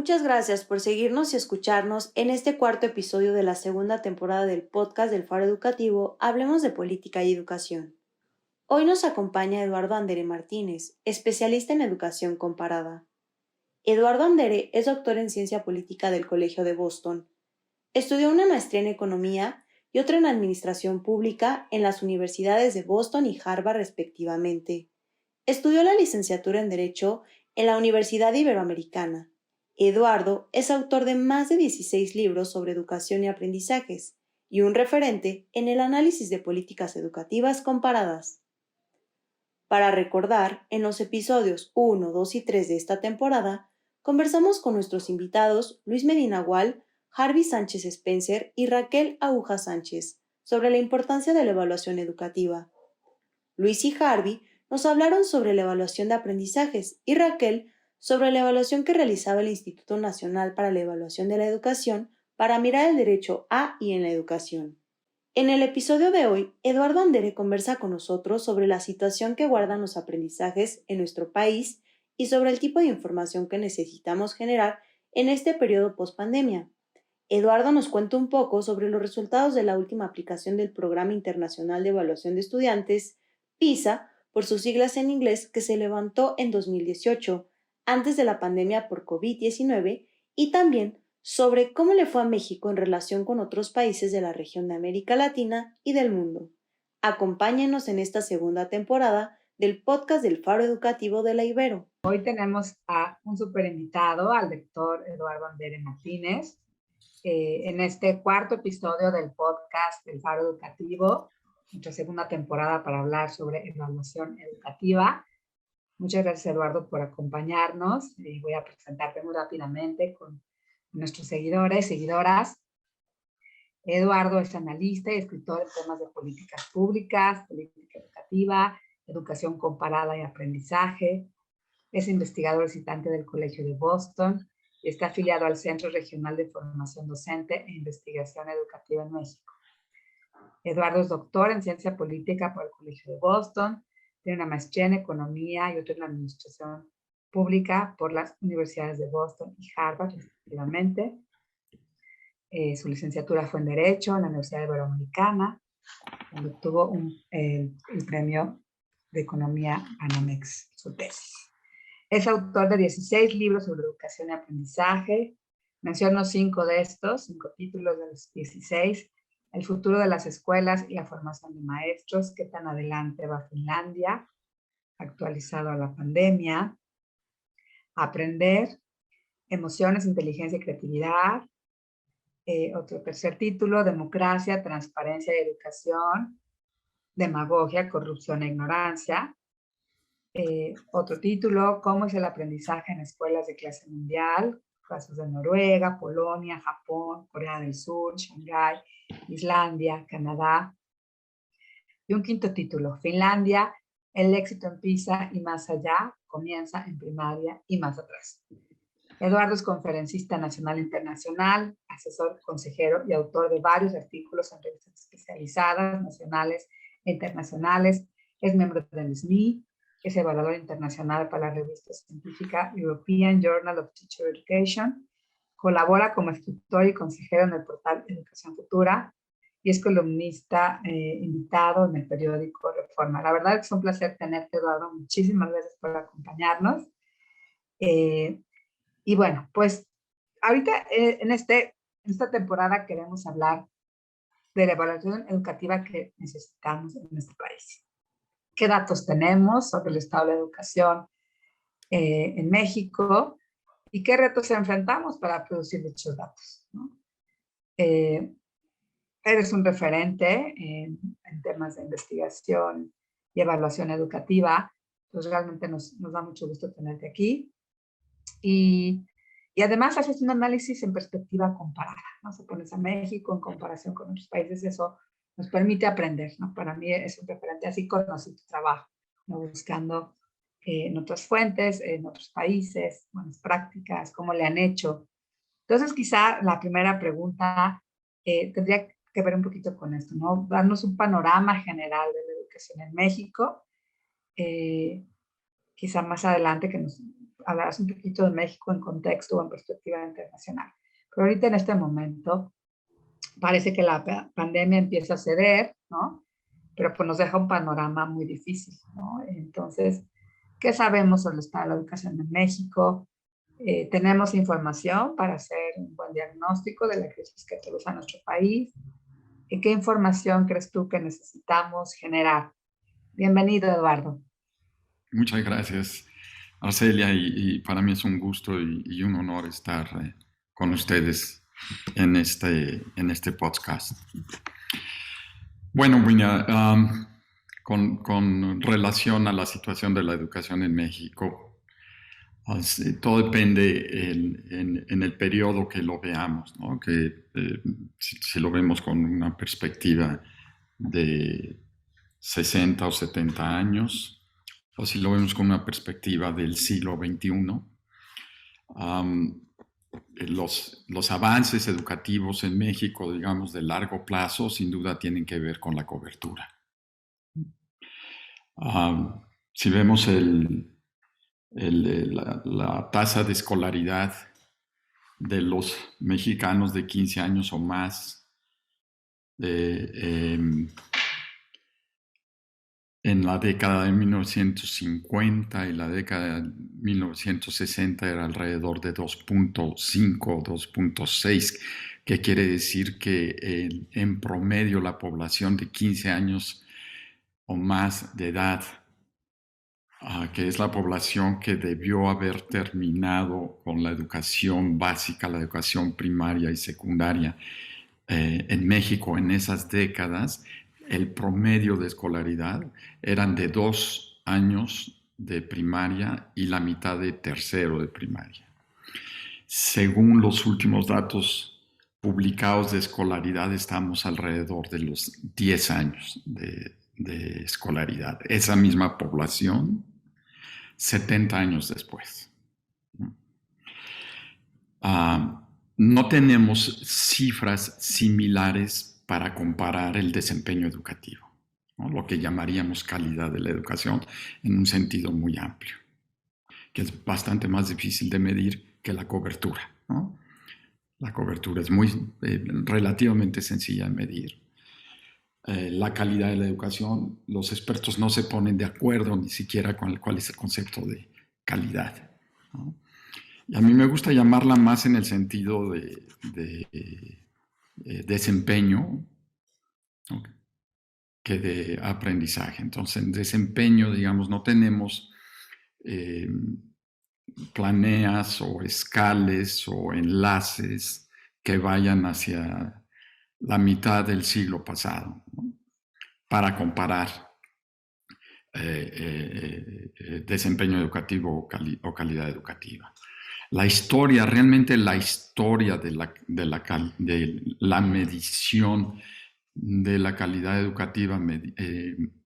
Muchas gracias por seguirnos y escucharnos en este cuarto episodio de la segunda temporada del podcast del Faro Educativo Hablemos de Política y Educación. Hoy nos acompaña Eduardo Andere Martínez, especialista en educación comparada. Eduardo Andere es doctor en ciencia política del Colegio de Boston. Estudió una maestría en economía y otra en administración pública en las universidades de Boston y Harvard respectivamente. Estudió la licenciatura en Derecho en la Universidad Iberoamericana. Eduardo es autor de más de 16 libros sobre educación y aprendizajes y un referente en el análisis de políticas educativas comparadas. Para recordar, en los episodios 1, 2 y 3 de esta temporada, conversamos con nuestros invitados Luis Medina Gual, Harvey Sánchez Spencer y Raquel Aguja Sánchez sobre la importancia de la evaluación educativa. Luis y Harvey nos hablaron sobre la evaluación de aprendizajes y Raquel sobre la evaluación que realizaba el Instituto Nacional para la Evaluación de la Educación para mirar el derecho a y en la educación. En el episodio de hoy, Eduardo Andere conversa con nosotros sobre la situación que guardan los aprendizajes en nuestro país y sobre el tipo de información que necesitamos generar en este periodo post-pandemia. Eduardo nos cuenta un poco sobre los resultados de la última aplicación del Programa Internacional de Evaluación de Estudiantes, PISA, por sus siglas en inglés, que se levantó en 2018, antes de la pandemia por COVID-19, y también sobre cómo le fue a México en relación con otros países de la región de América Latina y del mundo. Acompáñenos en esta segunda temporada del podcast del Faro Educativo de la Ibero. Hoy tenemos a un super invitado, al doctor Eduardo Andere Martínez, en este cuarto episodio del podcast del Faro Educativo, nuestra segunda temporada para hablar sobre evaluación educativa. Muchas gracias, Eduardo, por acompañarnos. Voy a presentarte muy rápidamente con nuestros seguidores, seguidoras. Eduardo es analista y escritor en temas de políticas públicas, política educativa, educación comparada y aprendizaje. Es investigador visitante del Colegio de Boston y está afiliado al Centro Regional de Formación Docente e Investigación Educativa en México. Eduardo es doctor en Ciencia Política por el Colegio de Boston, tiene una maestría en Economía y otra en Administración Pública por las Universidades de Boston y Harvard, respectivamente. Su licenciatura fue en Derecho en la Universidad Iberoamericana, donde obtuvo el premio de Economía Banamex, su tesis. Es autor de 16 libros sobre educación y aprendizaje. Menciono 5 de estos, 5 títulos de los 16. El futuro de las escuelas y la formación de maestros. ¿Qué tan adelante va Finlandia? Actualizado a la pandemia. Aprender. Emociones, inteligencia y creatividad. Otro tercer título, democracia, transparencia y educación. Demagogia, corrupción e ignorancia. Otro título, ¿cómo es el aprendizaje en escuelas de clase mundial? Casos de Noruega, Polonia, Japón, Corea del Sur, Shanghái, Islandia, Canadá. Y un quinto título, Finlandia, el éxito en PISA y más allá, comienza en primaria y más atrás. Eduardo es conferencista nacional e internacional, asesor, consejero y autor de varios artículos en revistas especializadas, nacionales e internacionales. Es miembro del SNI, es evaluador internacional para la revista científica European Journal of Teacher Education, colabora como escritor y consejero en el portal Educación Futura y es columnista invitado en el periódico Reforma. La verdad es un placer tenerte, Eduardo. Muchísimas gracias por acompañarnos. Y bueno, pues ahorita en esta temporada queremos hablar de la evaluación educativa que necesitamos en nuestro país. ¿Qué datos tenemos sobre el estado de la educación en México y qué retos enfrentamos para producir dichos datos, ¿no? Eres un referente en temas de investigación y evaluación educativa, pues realmente nos da mucho gusto tenerte aquí. Y además haces un análisis en perspectiva comparada, ¿no? Se pones a México en comparación con otros países, eso nos permite aprender, ¿no? Para mí es un referente, así conocí tu trabajo, ¿no? Buscando en otras fuentes, en otros países, buenas prácticas, cómo le han hecho. Entonces, quizá la primera pregunta tendría que ver un poquito con esto, ¿no? Darnos un panorama general de la educación en México, quizá más adelante que nos hablarás un poquito de México en contexto o en perspectiva internacional. Pero ahorita en este momento parece que la pandemia empieza a ceder, ¿no? Pero pues nos deja un panorama muy difícil, ¿no? Entonces, ¿qué sabemos sobre el estado de la educación en México? Tenemos información para hacer un buen diagnóstico de la crisis que atraviesa nuestro país. ¿Qué información crees tú que necesitamos generar? Bienvenido, Eduardo. Muchas gracias, Arcelia, y para mí es un gusto y un honor estar con ustedes en este podcast. Bueno, con relación a la situación de la educación en México, todo depende en el periodo que lo veamos, ¿no? Que si lo vemos con una perspectiva de 60 o 70 años, o si lo vemos con una perspectiva del siglo XXI, los avances educativos en México, digamos, de largo plazo, sin duda tienen que ver con la cobertura. Si vemos la tasa de escolaridad de los mexicanos de 15 años o más, en la década de 1950 y la década de 1960 era alrededor de 2.5, 2.6, que quiere decir que en promedio la población de 15 años o más de edad, que es la población que debió haber terminado con la educación básica, la educación primaria y secundaria en México en esas décadas, el promedio de escolaridad eran de 2 años de primaria y la mitad de tercero de primaria. Según los últimos datos publicados de escolaridad, estamos alrededor de los 10 años de escolaridad. Esa misma población, 70 años después. No tenemos cifras similares para comparar el desempeño educativo, ¿no? Lo que llamaríamos calidad de la educación en un sentido muy amplio, que es bastante más difícil de medir que la cobertura, ¿no? La cobertura es relativamente sencilla de medir. La calidad de la educación, los expertos no se ponen de acuerdo ni siquiera con cuál es el concepto de calidad, ¿no? Y a mí me gusta llamarla más en el sentido de desempeño, ¿no?, que de aprendizaje. Entonces, en desempeño, digamos, no tenemos planeas o escales o enlaces que vayan hacia la mitad del siglo pasado, ¿no?, para comparar desempeño educativo o calidad educativa. Realmente la historia de la medición de la calidad educativa,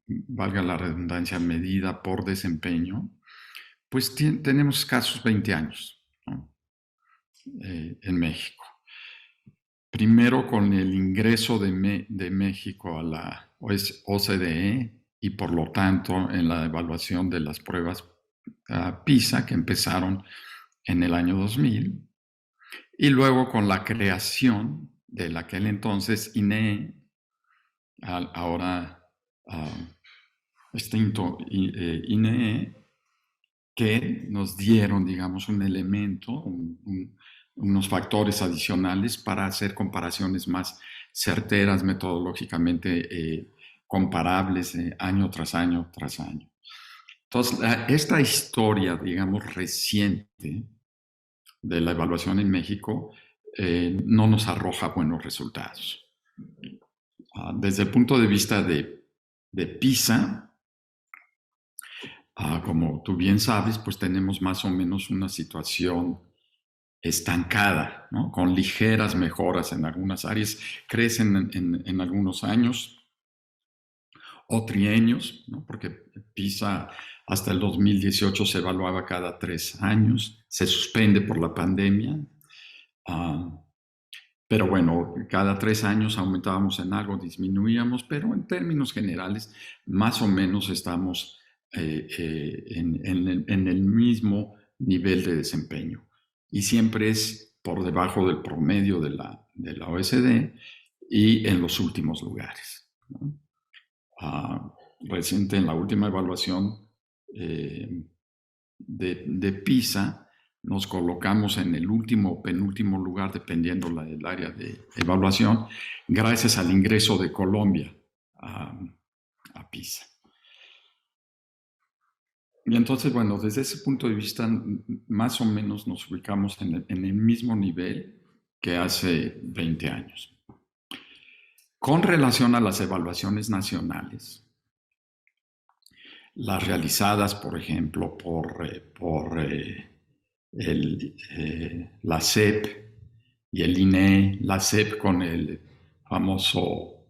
valga la redundancia, medida por desempeño, pues tenemos escasos 20 años, ¿no?, en México. Primero con el ingreso de México a la OCDE y por lo tanto en la evaluación de las pruebas PISA que empezaron en el año 2000, y luego con la creación del aquel entonces INEE, ahora extinto INEE, que nos dieron, digamos, un elemento, unos factores adicionales para hacer comparaciones más certeras, metodológicamente comparables año tras año tras año. Entonces, esta historia, digamos, reciente de la evaluación en México no nos arroja buenos resultados. Desde el punto de vista de PISA, como tú bien sabes, pues tenemos más o menos una situación estancada, ¿no?, con ligeras mejoras en algunas áreas, crecen en algunos años o trienios, ¿no?, porque PISA hasta el 2018 se evaluaba cada 3 años, se suspende por la pandemia, pero bueno, cada 3 años aumentábamos en algo, disminuíamos, pero en términos generales más o menos estamos en el mismo nivel de desempeño. Y siempre es por debajo del promedio de la OECD y en los últimos lugares, ¿no? Reciente, en la última evaluación de PISA, nos colocamos en el último o penúltimo lugar, dependiendo del área de evaluación, gracias al ingreso de Colombia a PISA. Y entonces, bueno, desde ese punto de vista, más o menos nos ubicamos en el mismo nivel que hace 20 años. Con relación a las evaluaciones nacionales, las realizadas, por ejemplo, por la SEP y el INE, la SEP con el famoso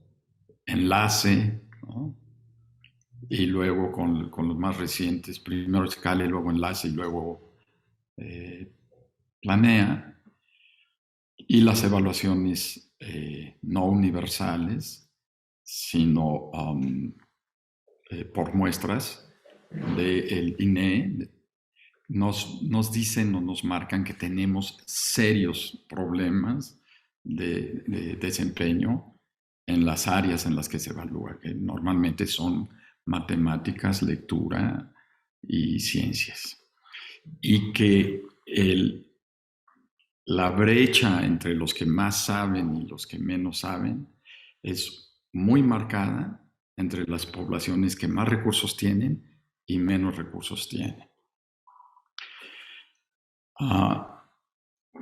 enlace, ¿no? Y luego con los más recientes, primero escala, luego enlace y luego planea, y las evaluaciones no universales, sino por muestras del INE, nos dicen o nos marcan que tenemos serios problemas de desempeño en las áreas en las que se evalúa, que normalmente son matemáticas, lectura y ciencias. Y que la brecha entre los que más saben y los que menos saben es muy marcada entre las poblaciones que más recursos tienen y menos recursos tienen.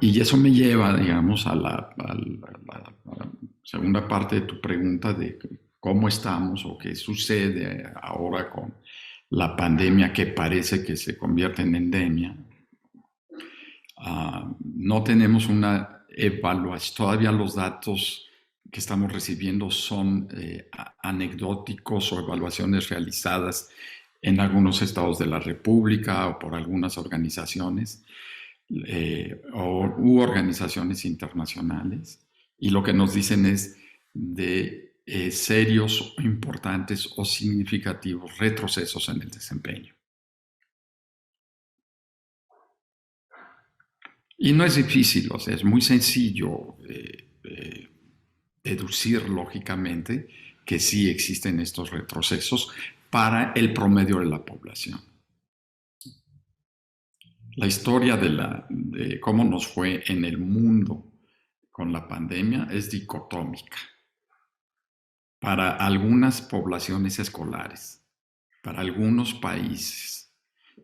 Y eso me lleva, digamos, a la segunda parte de tu pregunta de cómo estamos o qué sucede ahora con la pandemia que parece que se convierte en endemia. No tenemos una evaluación, todavía los datos que estamos recibiendo son anecdóticos o evaluaciones realizadas en algunos estados de la República o por algunas organizaciones u organizaciones internacionales, y lo que nos dicen es de serios, importantes o significativos retrocesos en el desempeño. Y no es difícil, o sea, es muy sencillo deducir lógicamente que sí existen estos retrocesos para el promedio de la población. La historia de cómo nos fue en el mundo con la pandemia es dicotómica. Para algunas poblaciones escolares, para algunos países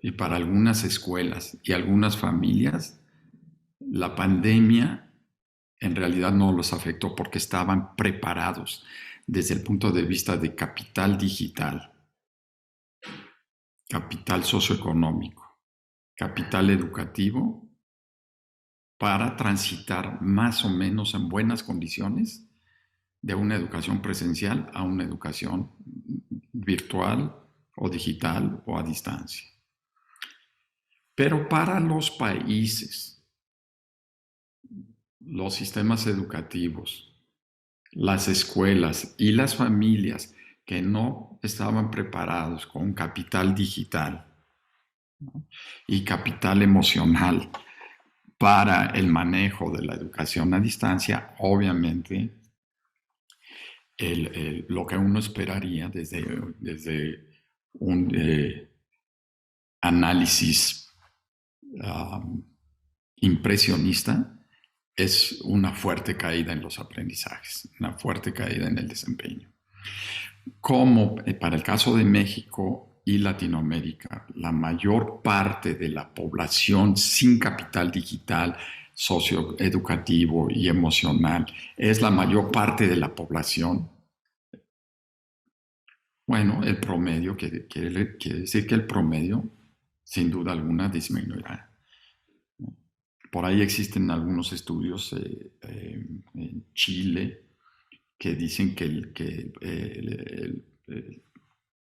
y para algunas escuelas y algunas familias, la pandemia en realidad no los afectó porque estaban preparados desde el punto de vista de capital digital, capital socioeconómico, capital educativo, para transitar más o menos en buenas condiciones de una educación presencial a una educación virtual o digital o a distancia. Pero para los países, los sistemas educativos, las escuelas y las familias que no estaban preparados con capital digital, ¿no?, y capital emocional para el manejo de la educación a distancia, obviamente lo que uno esperaría desde un análisis impresionista es una fuerte caída en los aprendizajes, una fuerte caída en el desempeño. Como para el caso de México y Latinoamérica, la mayor parte de la población sin capital digital, socioeducativo y emocional es la mayor parte de la población, bueno, el promedio quiere decir que el promedio, sin duda alguna, disminuirá. Por ahí existen algunos estudios en Chile que dicen que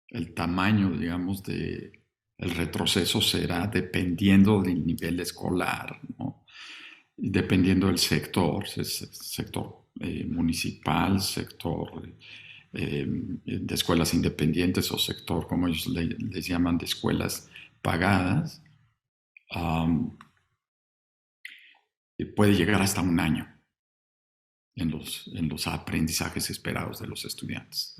el tamaño, digamos, del retroceso será dependiendo del nivel escolar, ¿no?, dependiendo del sector municipal, sector de escuelas independientes o sector, como ellos les llaman, de escuelas pagadas. puede llegar hasta un año en los aprendizajes esperados de los estudiantes.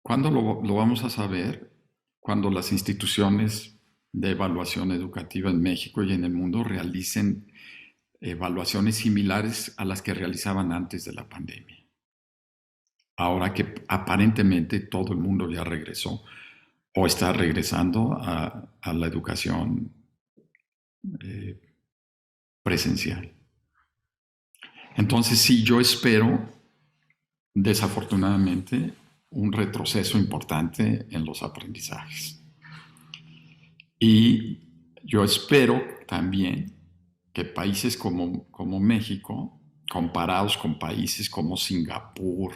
¿Cuándo lo vamos a saber? Cuando las instituciones de evaluación educativa en México y en el mundo realicen evaluaciones similares a las que realizaban antes de la pandemia. Ahora que aparentemente todo el mundo ya regresó o está regresando a la educación presencial. Entonces sí, yo espero, desafortunadamente, un retroceso importante en los aprendizajes. Y yo espero también que países como México, comparados con países como Singapur,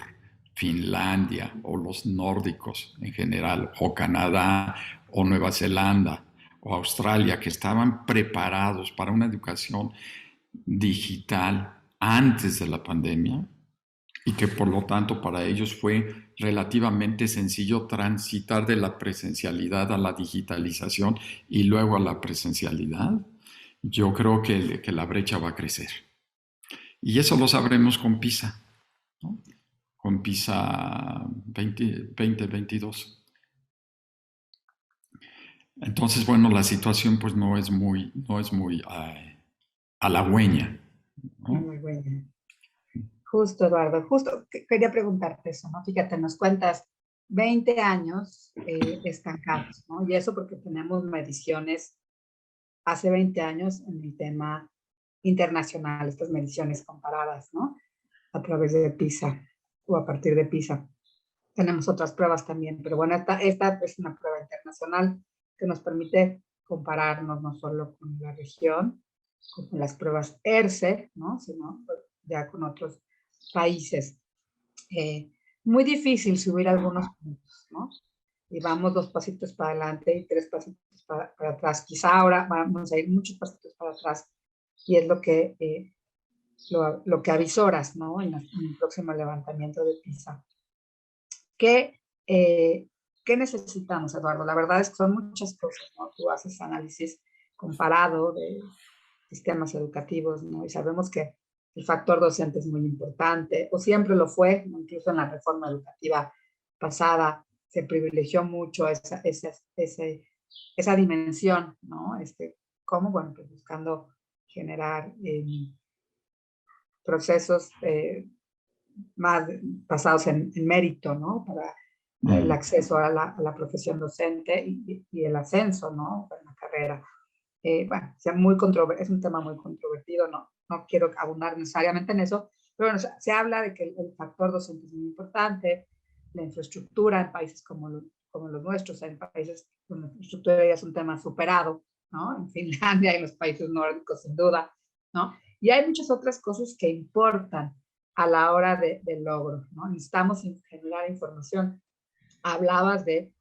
Finlandia o los nórdicos en general, o Canadá o Nueva Zelanda o Australia, que estaban preparados para una educación digital antes de la pandemia y que por lo tanto para ellos fue relativamente sencillo transitar de la presencialidad a la digitalización y luego a la presencialidad, yo creo que la brecha va a crecer. Y eso lo sabremos con PISA, ¿no? Con PISA 2022. Entonces, bueno, la situación pues no es muy halagüeña, ¿no? Muy buena. Justo, Eduardo, justo quería preguntarte eso, ¿no? Fíjate, nos cuentas 20 años estancados, ¿no? Y eso porque tenemos mediciones hace 20 años en el tema internacional, estas mediciones comparadas, ¿no? A través de PISA o a partir de PISA. Tenemos otras pruebas también, pero bueno, esta es una prueba internacional que nos permite compararnos no solo con la región, con las pruebas ERCE, ¿no? Sino ya con otros países. Muy difícil subir algunos puntos, ¿no? Y vamos 2 pasitos para adelante y 3 pasitos para atrás. Quizá ahora vamos a ir muchos pasitos para atrás y es lo que avisoras, ¿no? En el próximo levantamiento de PISA. ¿Qué necesitamos, Eduardo? La verdad es que son muchas cosas, ¿no? Tú haces análisis comparado de sistemas educativos, ¿no? Y sabemos que el factor docente es muy importante, o siempre lo fue, incluso en la reforma educativa pasada se privilegió mucho esa dimensión, ¿no? ¿Cómo? Bueno, pues buscando generar procesos más basados en mérito, ¿no? Para el acceso a la profesión docente y el ascenso, ¿no? En la carrera. Bueno, es un tema muy controvertido, no quiero abundar necesariamente en eso, pero bueno, se habla de que el factor docente es muy importante, la infraestructura en países como los nuestros, en países donde la infraestructura ya es un tema superado, ¿no? En Finlandia y en los países nórdicos, sin duda, ¿no? Y hay muchas otras cosas que importan a la hora del logro, ¿no? Necesitamos generar información. Hablabas de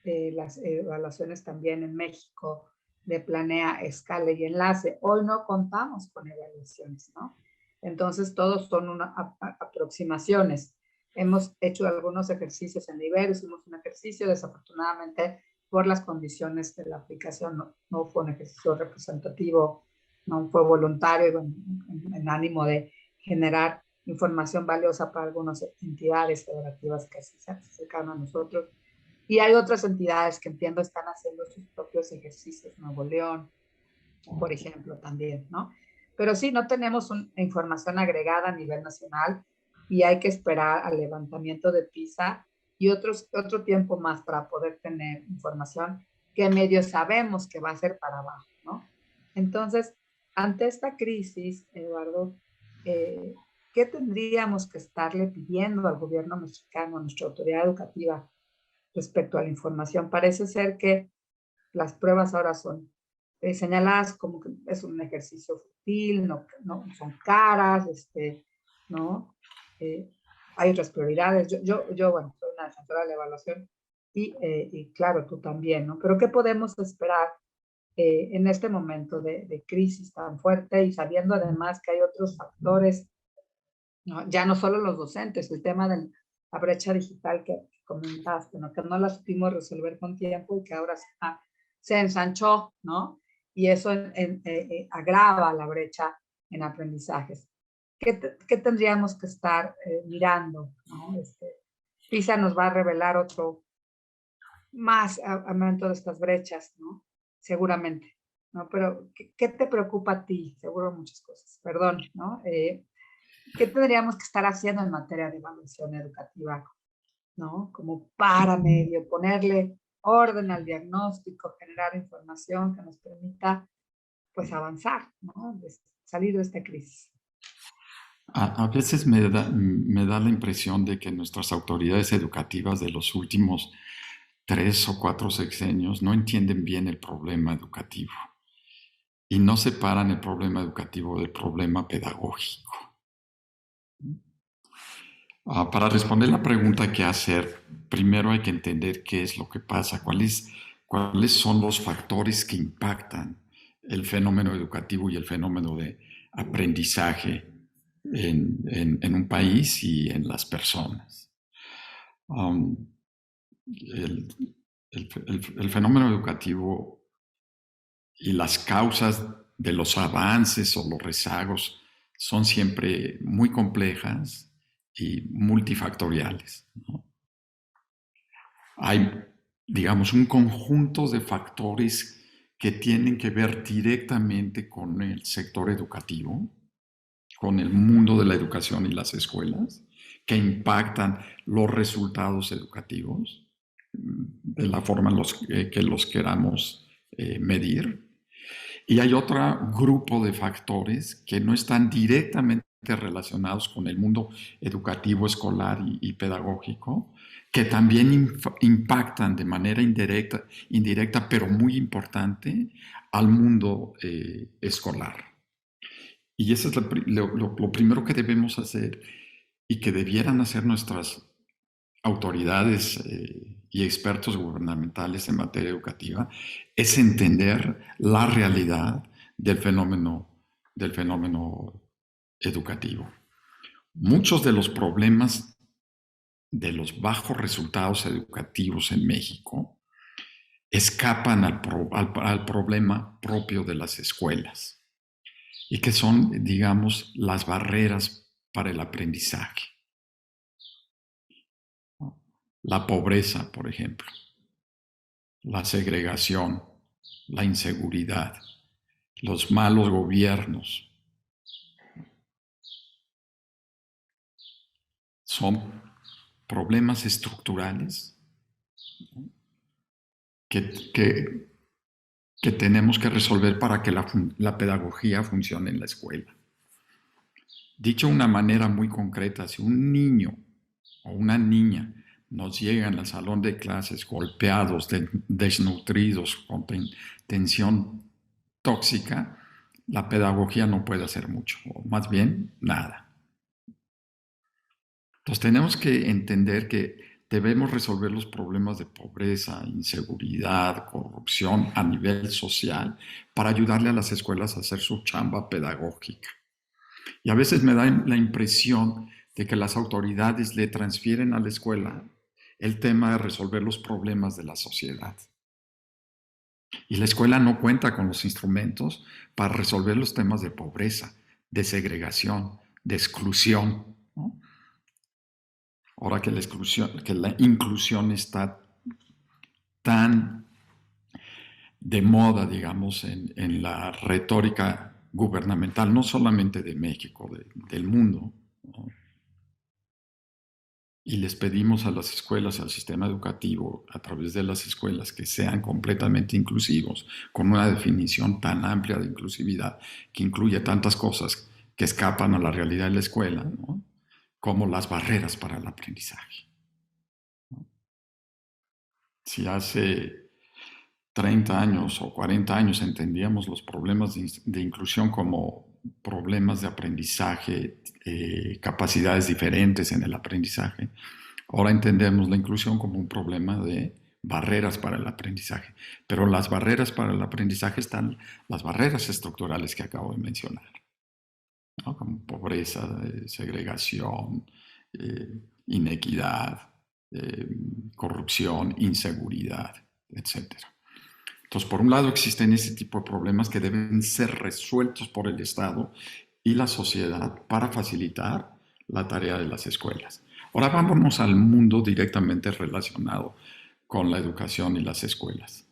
las evaluaciones también en México, de Planea, Escala y Enlace. Hoy no contamos con evaluaciones, ¿no? Entonces, todos son aproximaciones. Hemos hecho algunos ejercicios en nivel, hicimos un ejercicio, desafortunadamente, por las condiciones de la aplicación, no fue un ejercicio representativo, no fue voluntario, en ánimo de generar información valiosa para algunas entidades federativas que se acercaron a nosotros. Y hay otras entidades que entiendo están haciendo sus propios ejercicios, Nuevo León, por ejemplo, también, ¿no? Pero sí, no tenemos información agregada a nivel nacional y hay que esperar al levantamiento de PISA y otro tiempo más para poder tener información que medio sabemos que va a ser para abajo, ¿no? Entonces, ante esta crisis, Eduardo, ¿qué tendríamos que estarle pidiendo al gobierno mexicano, a nuestra autoridad educativa, respecto a la información? Parece ser que las pruebas ahora son señaladas como que es un ejercicio fútil, no son caras, ¿no? Hay otras prioridades. Yo, bueno, soy una defensora de la evaluación y claro, tú también, ¿no? Pero ¿qué podemos esperar en este momento de crisis tan fuerte y sabiendo además que hay otros factores, ¿no? Ya no solo los docentes, el tema de la brecha digital que comentaste, ¿no? Que no la supimos resolver con tiempo y que ahora se ensanchó, ¿no? Y eso agrava la brecha en aprendizajes. ¿Qué tendríamos que estar mirando, ¿no? PISA nos va a revelar otro más aumento de estas brechas, ¿no? Seguramente, ¿no? Pero, ¿qué te preocupa a ti? Seguro muchas cosas, perdón, ¿no? ¿Qué tendríamos que estar haciendo en materia de evaluación educativa, ¿no? Como para medio ponerle orden al diagnóstico, generar información que nos permita, pues, avanzar, ¿no? Salir de esta crisis. A veces me da la impresión de que nuestras autoridades educativas de los últimos 3 o 4 sexenios no entienden bien el problema educativo y no separan el problema educativo del problema pedagógico. Para responder la pregunta qué hacer, primero hay que entender qué es lo que pasa, cuáles son los factores que impactan el fenómeno educativo y el fenómeno de aprendizaje en un país y en las personas. El fenómeno educativo y las causas de los avances o los rezagos son siempre muy complejas y multifactoriales, ¿no? Hay, digamos, un conjunto de factores que tienen que ver directamente con el sector educativo, con el mundo de la educación y las escuelas, que impactan los resultados educativos de la forma en que los queramos medir. Y hay otro grupo de factores que no están directamente relacionados con el mundo educativo, escolar y pedagógico, que también impactan de manera indirecta, pero muy importante, al mundo escolar. Y eso es lo primero que debemos hacer y que debieran hacer nuestras autoridades y expertos gubernamentales en materia educativa, es entender la realidad del fenómeno educativo. Muchos de los problemas de los bajos resultados educativos en México escapan al problema propio de las escuelas y que son, digamos, las barreras para el aprendizaje. La pobreza, por ejemplo, la segregación, la inseguridad, los malos gobiernos. Son problemas estructurales que tenemos que resolver para que la pedagogía funcione en la escuela. Dicho de una manera muy concreta, si un niño o una niña nos llegan al salón de clases golpeados, desnutridos, con tensión tóxica, la pedagogía no puede hacer mucho, o más bien nada. Entonces tenemos que entender que debemos resolver los problemas de pobreza, inseguridad, corrupción a nivel social para ayudarle a las escuelas a hacer su chamba pedagógica. Y a veces me da la impresión de que las autoridades le transfieren a la escuela el tema de resolver los problemas de la sociedad. Y la escuela no cuenta con los instrumentos para resolver los temas de pobreza, de segregación, de exclusión, ¿no? Ahora que la inclusión está tan de moda, digamos, en la retórica gubernamental, no solamente de México, del mundo, ¿no? Y les pedimos a las escuelas, al sistema educativo, a través de las escuelas, que sean completamente inclusivos, con una definición tan amplia de inclusividad, que incluye tantas cosas que escapan a la realidad de la escuela, ¿no? Como las barreras para el aprendizaje, ¿no? Si hace 30 años o 40 años entendíamos los problemas de inclusión como problemas de aprendizaje, capacidades diferentes en el aprendizaje, ahora entendemos la inclusión como un problema de barreras para el aprendizaje. Pero las barreras para el aprendizaje están las barreras estructurales que acabo de mencionar, ¿no? Como pobreza, segregación, inequidad, corrupción, inseguridad, etc. Entonces, por un lado existen ese tipo de problemas que deben ser resueltos por el Estado y la sociedad para facilitar la tarea de las escuelas. Ahora vámonos al mundo directamente relacionado con la educación y las escuelas.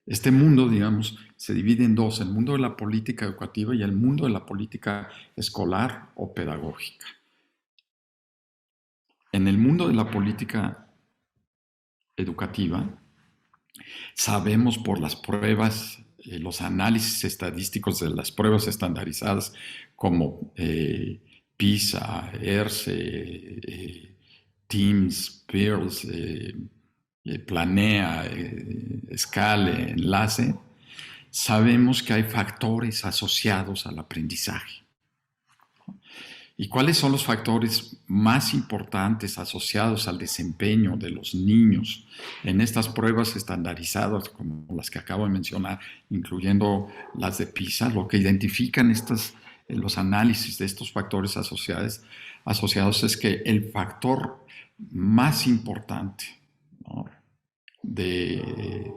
Este mundo, digamos, se divide en dos, el mundo de la política educativa y el mundo de la política escolar o pedagógica. En el mundo de la política educativa, sabemos por las pruebas, los análisis estadísticos de las pruebas estandarizadas como PISA, ERCE, TIMSS, PIRLS, Planea, Scale, Enlace, sabemos que hay factores asociados al aprendizaje. ¿Y cuáles son los factores más importantes asociados al desempeño de los niños en estas pruebas estandarizadas como las que acabo de mencionar, incluyendo las de PISA? Lo que identifican los análisis de estos factores asociados es que el factor más importante, ¿no?, que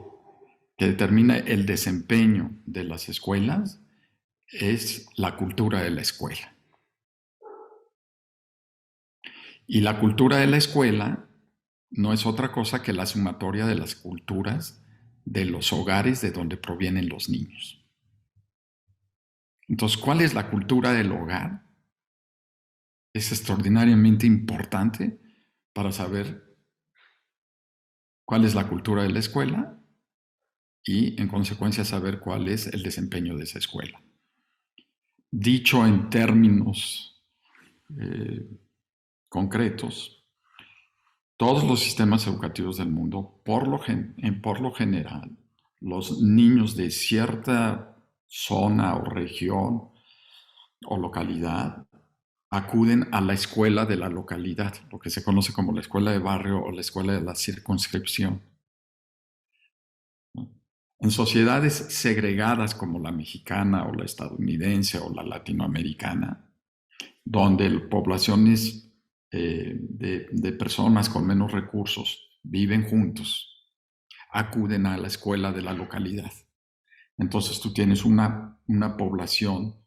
determina el desempeño de las escuelas es la cultura de la escuela. Y la cultura de la escuela no es otra cosa que la sumatoria de las culturas de los hogares de donde provienen los niños. Entonces, ¿cuál es la cultura del hogar? Es extraordinariamente importante para saber cuál es la cultura de la escuela y, en consecuencia, saber cuál es el desempeño de esa escuela. Dicho en términos concretos, todos los sistemas educativos del mundo, por lo general, los niños de cierta zona o región o localidad acuden a la escuela de la localidad, lo que se conoce como la escuela de barrio o la escuela de la circunscripción. En sociedades segregadas como la mexicana o la estadounidense o la latinoamericana, donde poblaciones de personas con menos recursos viven juntos, acuden a la escuela de la localidad. Entonces tú tienes una población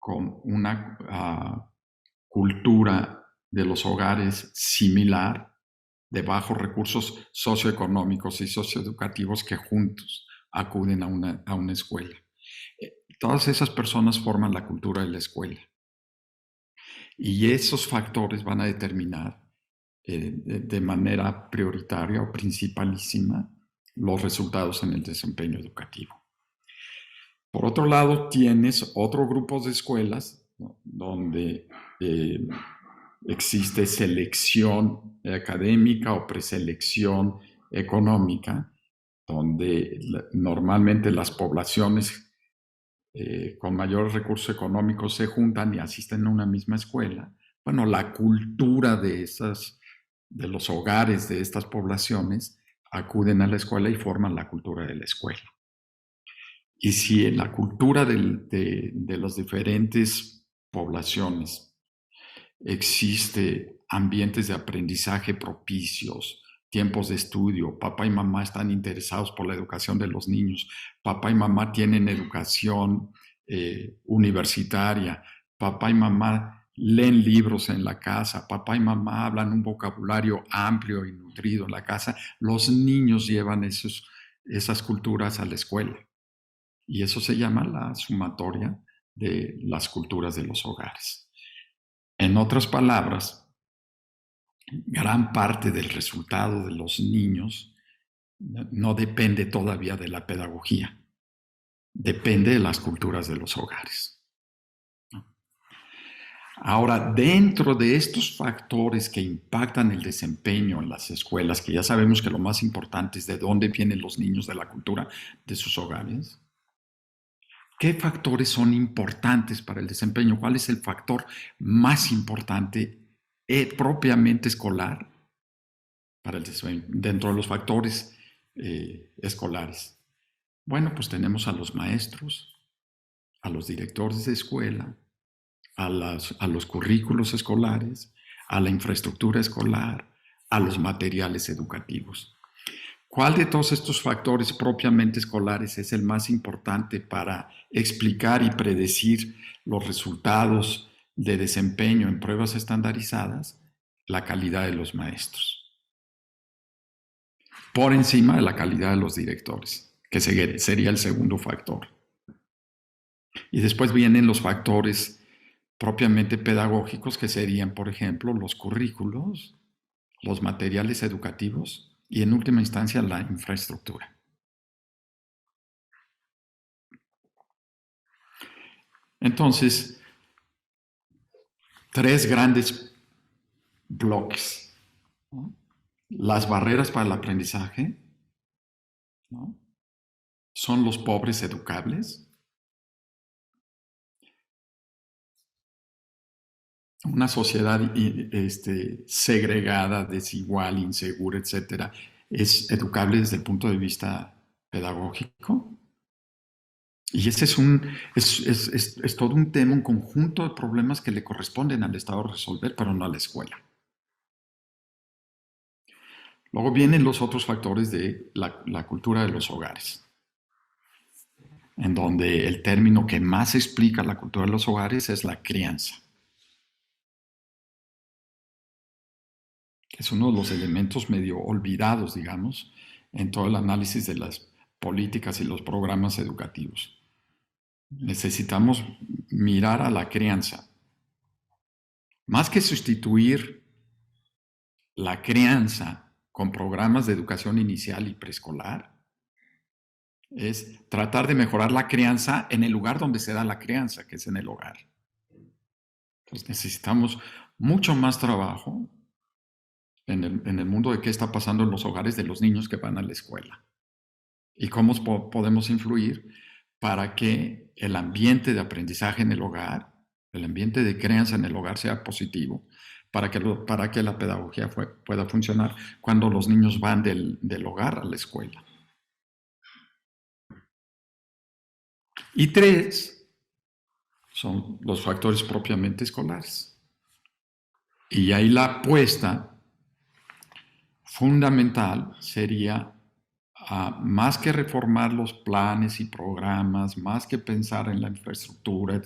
con una cultura de los hogares similar, de bajos recursos socioeconómicos y socioeducativos que juntos acuden a una escuela. Todas esas personas forman la cultura de la escuela. Y esos factores van a determinar de manera prioritaria o principalísima los resultados en el desempeño educativo. Por otro lado, tienes otro grupo de escuelas, ¿no?, donde existe selección académica o preselección económica, donde normalmente las poblaciones con mayores recursos económicos se juntan y asisten a una misma escuela. Bueno, la cultura de los hogares de estas poblaciones acuden a la escuela y forman la cultura de la escuela. Y si en la cultura de las diferentes poblaciones existe ambientes de aprendizaje propicios, tiempos de estudio, papá y mamá están interesados por la educación de los niños, papá y mamá tienen educación universitaria, papá y mamá leen libros en la casa, papá y mamá hablan un vocabulario amplio y nutrido en la casa, los niños llevan esas culturas a la escuela. Y eso se llama la sumatoria de las culturas de los hogares. En otras palabras, gran parte del resultado de los niños no depende todavía de la pedagogía, depende de las culturas de los hogares. Ahora, dentro de estos factores que impactan el desempeño en las escuelas, que ya sabemos que lo más importante es de dónde vienen los niños, de la cultura de sus hogares, ¿qué factores son importantes para el desempeño? ¿Cuál es el factor más importante propiamente escolar para el desempeño dentro de los factores escolares? Bueno, pues tenemos a los maestros, a los directores de escuela, a los currículos escolares, a la infraestructura escolar, a los materiales educativos. ¿Cuál de todos estos factores propiamente escolares es el más importante para explicar y predecir los resultados de desempeño en pruebas estandarizadas? La calidad de los maestros, por encima de la calidad de los directores, que sería el segundo factor. Y después vienen los factores propiamente pedagógicos, que serían, por ejemplo, los currículos, los materiales educativos y, en última instancia, la infraestructura. Entonces, tres grandes bloques, ¿no? Las barreras para el aprendizaje, ¿no? Son los pobres educables. Una sociedad segregada, desigual, insegura, etcétera, ¿es educable desde el punto de vista pedagógico? Y ese es todo un tema, un conjunto de problemas que le corresponden al Estado resolver, pero no a la escuela. Luego vienen los otros factores de la cultura de los hogares, en donde el término que más explica la cultura de los hogares es la crianza. Es uno de los elementos medio olvidados, digamos, en todo el análisis de las políticas y los programas educativos. Necesitamos mirar a la crianza. Más que sustituir la crianza con programas de educación inicial y preescolar, es tratar de mejorar la crianza en el lugar donde se da la crianza, que es en el hogar. Entonces necesitamos mucho más trabajo en el mundo de qué está pasando en los hogares de los niños que van a la escuela y cómo podemos influir para que el ambiente de aprendizaje en el hogar, el ambiente de crianza en el hogar sea positivo, para que la pedagogía pueda funcionar cuando los niños van del hogar a la escuela. Y tres son los factores propiamente escolares. Y ahí la apuesta fundamental sería, más que reformar los planes y programas, más que pensar en la infraestructura,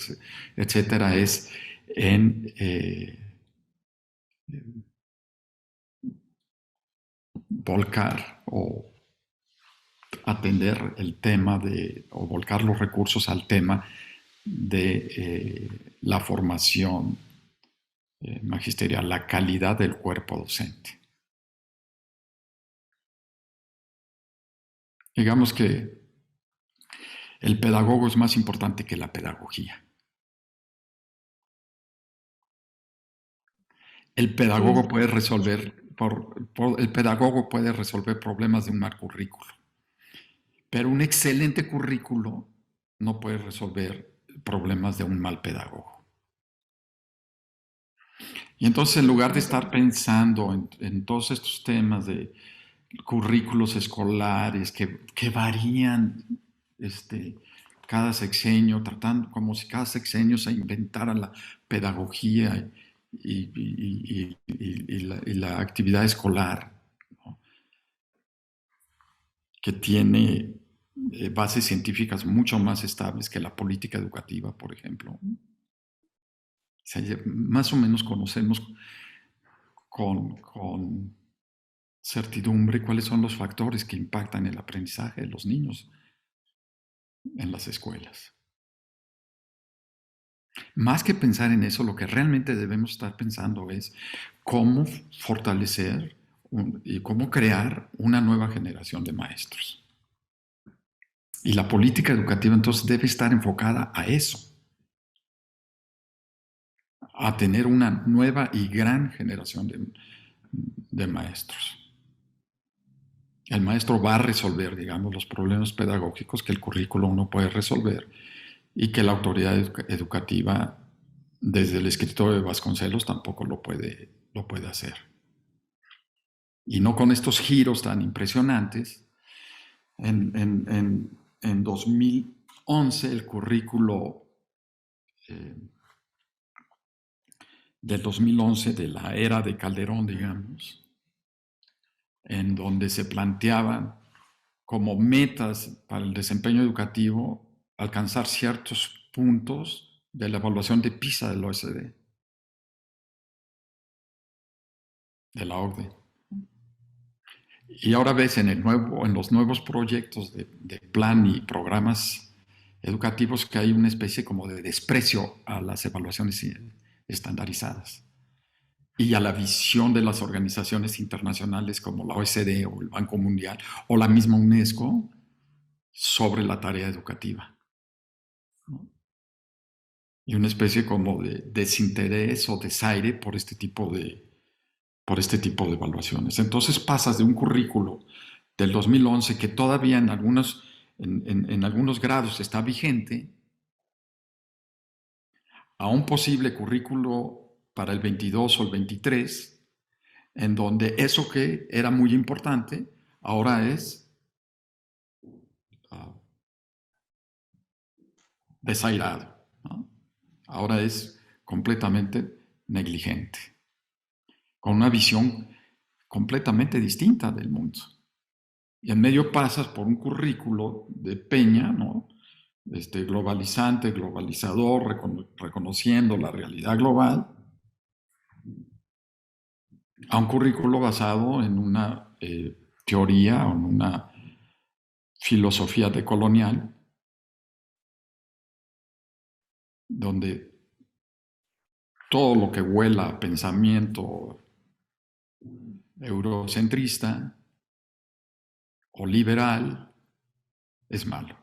etcétera, es en volcar o atender el tema o volcar los recursos al tema de la formación magisterial, la calidad del cuerpo docente. Digamos que el pedagogo es más importante que la pedagogía. El pedagogo puede resolver, el pedagogo puede resolver problemas de un mal currículo, pero un excelente currículo no puede resolver problemas de un mal pedagogo. Y entonces, en lugar de estar pensando en todos estos temas de currículos escolares que varían cada sexenio, tratando como si cada sexenio se inventara la pedagogía y la actividad escolar, ¿no? Que tiene bases científicas mucho más estables que la política educativa, por ejemplo. O sea, más o menos conocemos con certidumbre cuáles son los factores que impactan el aprendizaje de los niños en las escuelas. Más que pensar en eso, lo que realmente debemos estar pensando es cómo fortalecer y cómo crear una nueva generación de maestros. Y la política educativa entonces debe estar enfocada a eso, a tener una nueva y gran generación de maestros. El maestro va a resolver, digamos, los problemas pedagógicos que el currículo no puede resolver y que la autoridad educativa, desde el escritorio de Vasconcelos, tampoco lo puede hacer. Y no con estos giros tan impresionantes. En 2011, el currículo del 2011, de la era de Calderón, digamos, en donde se planteaban como metas para el desempeño educativo alcanzar ciertos puntos de la evaluación de PISA del OECD, de la OCDE. Y ahora ves en los nuevos proyectos de plan y programas educativos que hay una especie como de desprecio a las evaluaciones estandarizadas y a la visión de las organizaciones internacionales como la OECD o el Banco Mundial o la misma UNESCO sobre la tarea educativa, ¿no? Y una especie como de desinterés o desaire por este tipo de evaluaciones. Entonces pasas de un currículo del 2011 que todavía en algunos grados está vigente a un posible currículo para el 22 o el 23, en donde eso que era muy importante ahora es uh, desairado, ¿no? Ahora es completamente negligente, con una visión completamente distinta del mundo. Y en medio pasas por un currículo de Peña, ¿no? Globalizante, globalizador, reconociendo la realidad global, a un currículo basado en una teoría o en una filosofía decolonial, donde todo lo que huela a pensamiento eurocentrista o liberal es malo.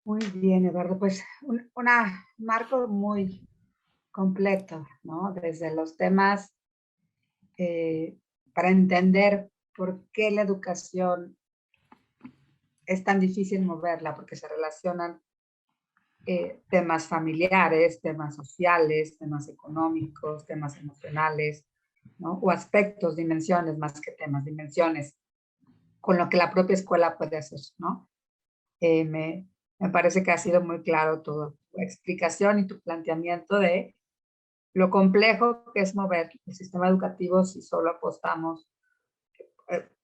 Muy bien, Eduardo. Pues un marco muy completo, ¿no? Desde los temas para entender por qué la educación es tan difícil moverla, porque se relacionan temas familiares, temas sociales, temas económicos, temas emocionales, ¿no? O aspectos, dimensiones, más que temas, dimensiones, con lo que la propia escuela puede hacer, ¿no? Me parece que ha sido muy claro tu explicación y tu planteamiento de lo complejo que es mover el sistema educativo si solo apostamos,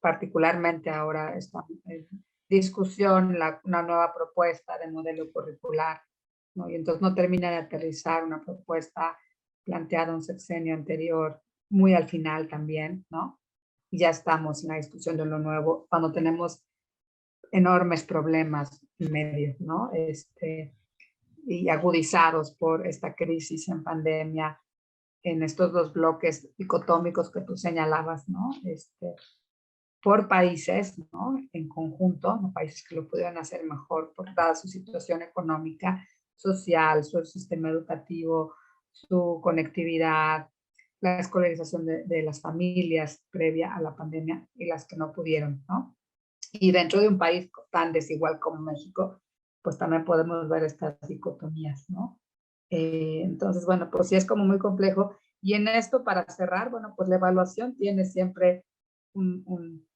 particularmente ahora está en discusión una nueva propuesta de modelo curricular, ¿no? Y entonces no termina de aterrizar una propuesta planteada un sexenio anterior, muy al final también, ¿no? Y ya estamos en la discusión de lo nuevo, cuando tenemos enormes problemas en medio, ¿no? Y agudizados por esta crisis en pandemia, en estos dos bloques dicotómicos que tú señalabas, ¿no? Por países, ¿no? En conjunto, ¿no? Países que lo pudieran hacer mejor por dada su situación económica, social, su sistema educativo, su conectividad, la escolarización de las familias previa a la pandemia y las que no pudieron, ¿no? Y dentro de un país tan desigual como México, pues también podemos ver estas dicotomías, ¿no? Entonces, bueno, pues sí es como muy complejo. Y en esto, para cerrar, bueno, pues la evaluación tiene siempre un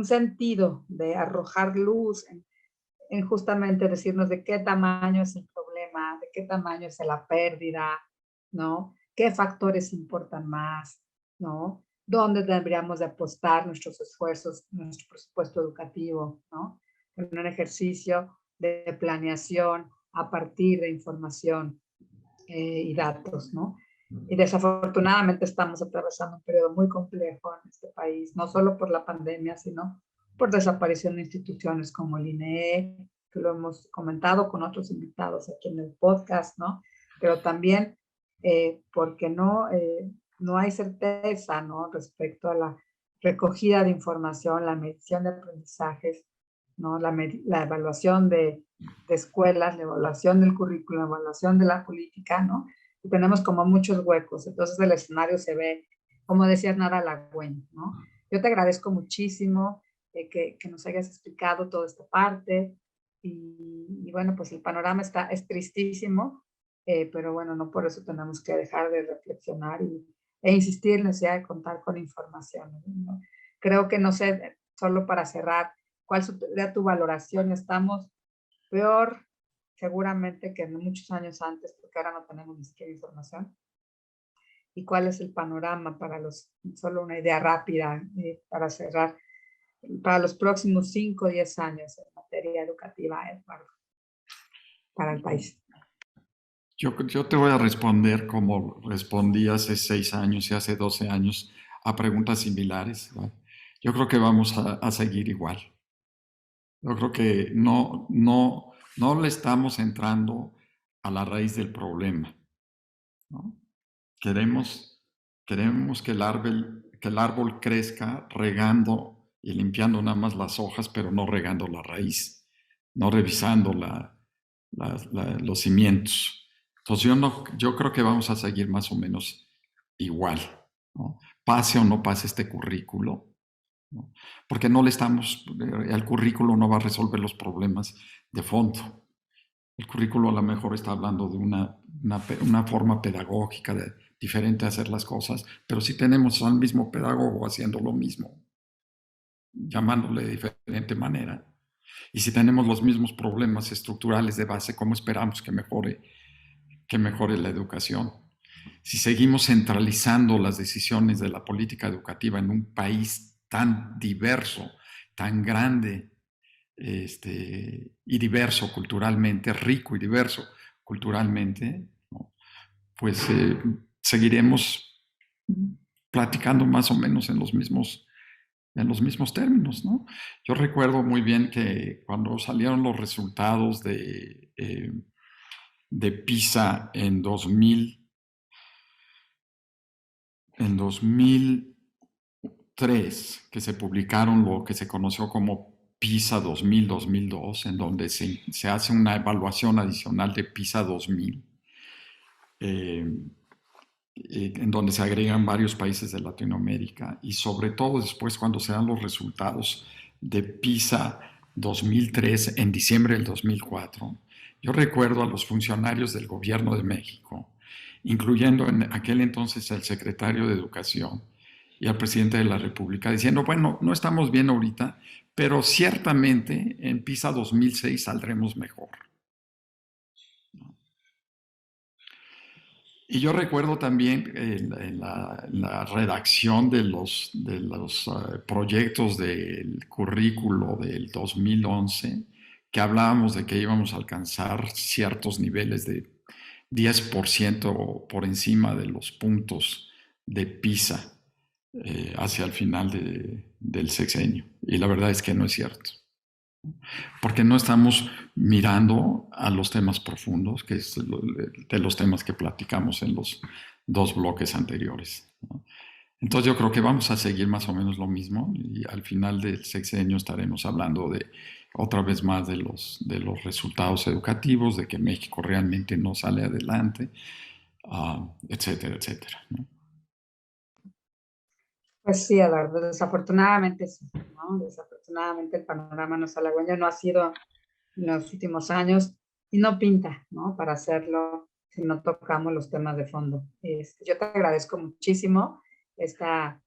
sentido de arrojar luz en justamente decirnos de qué tamaño es el problema, de qué tamaño es la pérdida, ¿no? ¿Qué factores importan más, ¿no? ¿Dónde deberíamos de apostar nuestros esfuerzos, nuestro presupuesto educativo, ¿no? En un ejercicio de planeación a partir de información y datos, ¿no? Y desafortunadamente estamos atravesando un periodo muy complejo en este país, no solo por la pandemia, sino por desaparición de instituciones como el INEE, que lo hemos comentado con otros invitados aquí en el podcast, ¿no? Pero también porque no hay certeza, ¿no? Respecto a la recogida de información, la medición de aprendizajes, ¿no? La evaluación de escuelas, la evaluación del currículo, la evaluación de la política, ¿no? Y tenemos como muchos huecos, entonces el escenario se ve, como decías, nada halagüeño, ¿no? Yo te agradezco muchísimo que nos hayas explicado toda esta parte y bueno, pues el panorama es tristísimo, pero bueno, no por eso tenemos que dejar de reflexionar e insistir en la necesidad de contar con información, ¿no? Creo que no sé, solo para cerrar, ¿cuál sería tu valoración? Estamos peor seguramente que en muchos años antes, porque ahora no tenemos ni siquiera información. y cuál es el panorama solo una idea rápida para cerrar, para los próximos 5 o 10 años en materia educativa, Eduardo, para el país? Yo te voy a responder como respondí hace 6 años y hace 12 años a preguntas similares, ¿no? Yo creo que vamos a seguir igual. Yo creo que no le estamos entrando a la raíz del problema, ¿no? Queremos que el árbol crezca regando y limpiando nada más las hojas, pero no regando la raíz, no revisando los cimientos. Entonces yo creo que vamos a seguir más o menos igual, ¿no? Pase o no pase este currículo, ¿no? Porque el currículo no va a resolver los problemas de fondo. El currículo a lo mejor está hablando de una forma pedagógica diferente de hacer las cosas, pero si tenemos al mismo pedagogo haciendo lo mismo, llamándole de diferente manera, y si tenemos los mismos problemas estructurales de base, ¿cómo esperamos que mejore la educación? Si seguimos centralizando las decisiones de la política educativa en un país tan diverso, tan grande, y diverso culturalmente, rico y diverso culturalmente, ¿no? Pues seguiremos platicando más o menos en los mismos términos, ¿no? Yo recuerdo muy bien que cuando salieron los resultados de PISA en 2003, que se publicaron lo que se conoció como PISA 2000-2002, en donde se hace una evaluación adicional de PISA 2000, en donde se agregan varios países de Latinoamérica, y sobre todo después cuando se dan los resultados de PISA 2003 en diciembre del 2004, yo recuerdo a los funcionarios del gobierno de México, incluyendo en aquel entonces al secretario de Educación y al presidente de la República, diciendo, bueno, no estamos bien ahorita, pero ciertamente en PISA 2006 saldremos mejor. Y yo recuerdo también la redacción de los proyectos del currículo del 2011, que hablábamos de que íbamos a alcanzar ciertos niveles de 10% por encima de los puntos de PISA hacia el final del sexenio. Y la verdad es que no es cierto, porque no estamos mirando a los temas profundos, que es de los temas que platicamos en los 2 bloques anteriores, ¿no? Entonces yo creo que vamos a seguir más o menos lo mismo, y al final del sexenio estaremos hablando otra vez más de los resultados educativos, de que México realmente no sale adelante, etcétera, etcétera, ¿no? Pues sí, Eduardo, desafortunadamente sí, ¿no? Desafortunadamente el panorama no es halagüeño, no ha sido en los últimos años y no pinta, ¿no? Para hacerlo si no tocamos los temas de fondo. Yo te agradezco muchísimo esta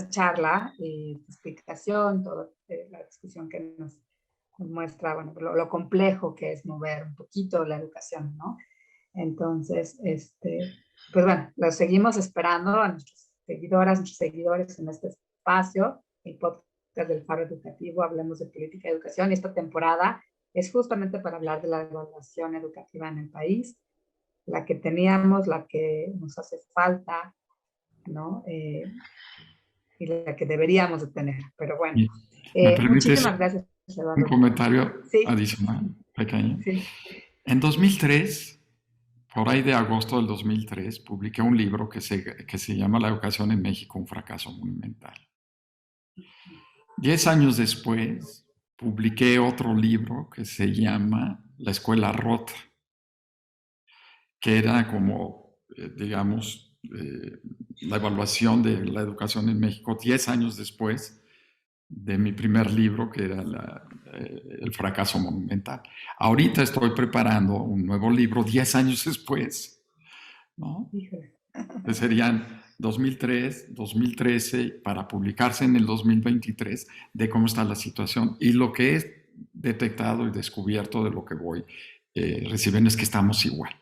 charla y esta explicación, toda la discusión que nos muestra, bueno, lo complejo que es mover un poquito la educación, ¿no? Entonces, pues bueno, lo seguimos esperando a nuestros seguidoras, nuestros seguidores en este espacio, el podcast del Faro Educativo, Hablemos de Política y Educación. Y esta temporada es justamente para hablar de la evaluación educativa en el país, la que teníamos, la que nos hace falta, ¿no? Y la que deberíamos de tener. Pero bueno, ¿Me permites muchísimas gracias, Eduardo. un comentario sí. adicional, pequeño? Sí. En 2003, por ahí de agosto del 2003, publiqué un libro que se llama La educación en México, un fracaso monumental. 10 años después, publiqué otro libro que se llama La escuela rota, que era como, digamos, la evaluación de la educación en México 10 años después de mi primer libro, que era El fracaso monumental. Ahorita estoy preparando un nuevo libro 10 años después, ¿no? Que serían 2003, 2013, para publicarse en el 2023, de cómo está la situación. Y lo que he detectado y descubierto de lo que voy recibiendo es que estamos igual.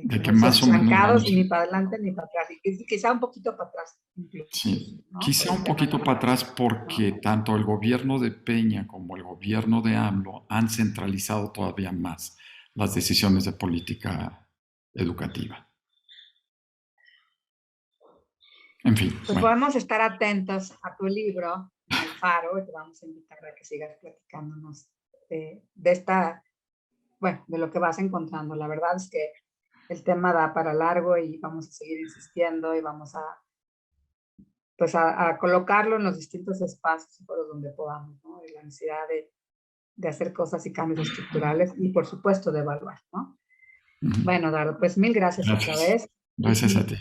de que como más o menos estancados vamos, y ni para adelante ni para atrás, y quizá un poquito para atrás, incluso, sí, ¿no? quizá Por el un tema poquito de para atrás ¿no? porque tanto el gobierno de Peña como el gobierno de AMLO han centralizado todavía más las decisiones de política educativa. En fin, Pues bueno. podemos estar atentos a tu libro, El Faro, y te vamos a invitar a que sigas platicándonos de esta, bueno, de lo que vas encontrando. La verdad es que el tema da para largo y vamos a seguir insistiendo y vamos a, pues a colocarlo en los distintos espacios y foros donde podamos, ¿no? Y la necesidad de hacer cosas y cambios estructurales y, por supuesto, de evaluar, ¿no? Ujú. Bueno, Dardo, pues mil gracias otra Gracias. vez. Gracias a ti.